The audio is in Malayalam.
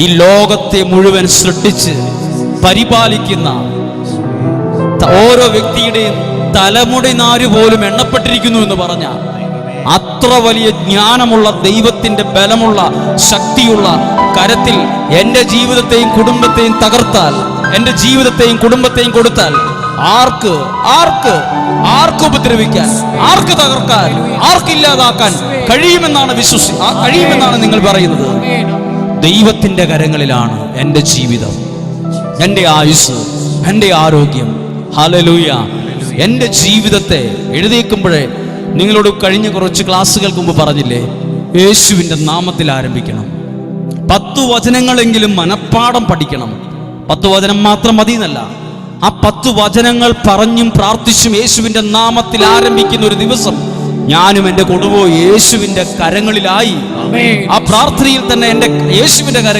ഈ ലോകത്തെ മുഴുവൻ സൃഷ്ടിച്ച് പരിപാലിക്കുന്ന ഓരോ വ്യക്തിയുടെയും തലമുടി നാര് പോലും എണ്ണപ്പെട്ടിരിക്കുന്നു എന്ന് പറഞ്ഞ അത്ര വലിയ ജ്ഞാനമുള്ള ദൈവത്തിന്റെ ബലമുള്ള ശക്തിയുള്ള കരത്തിൽ എൻ്റെ ജീവിതത്തെയും കുടുംബത്തെയും തകർത്താൽ, എൻ്റെ ജീവിതത്തെയും കുടുംബത്തെയും കൊടുത്താൽ ആർക്ക് ആർക്ക് ആർക്ക് ഉപദ്രവിക്കാൻ, ആർക്ക് തകർക്കാൻ, ആർക്കില്ലാതാക്കാൻ കഴിയുമെന്നാണ് നിങ്ങൾ പറയുന്നത്? ദൈവത്തിന്റെ കരങ്ങളിലാണ് എൻ്റെ ജീവിതം, എൻ്റെ ആയുസ്, എൻ്റെ ആരോഗ്യം. ഹല്ലേലൂയ. എൻ്റെ ജീവിതത്തെ എഴുന്നേൽക്കുമ്പോഴേ നിങ്ങളോട് കഴിഞ്ഞ കുറച്ച് ക്ലാസ്സുകൾക്ക് മുമ്പ് പറഞ്ഞില്ലേ, യേശുവിൻ്റെ നാമത്തിൽ ആരംഭിക്കണം. 10 വചനങ്ങളെങ്കിലും മനപ്പാഠം പഠിക്കണം. 10 വചനം മാത്രം മതി എന്നല്ല, ആ 10 വചനങ്ങൾ പറഞ്ഞും പ്രാർത്ഥിച്ചും യേശുവിൻ്റെ നാമത്തിൽ ആരംഭിക്കുന്ന ഒരു ദിവസം ഞാനും എൻ്റെ കുടുംബവും യേശുവിൻ്റെ കരങ്ങളിലായി. ആ പ്രാർത്ഥനയിൽ തന്നെ എൻ്റെ യേശുവിൻ്റെ കരങ്ങൾ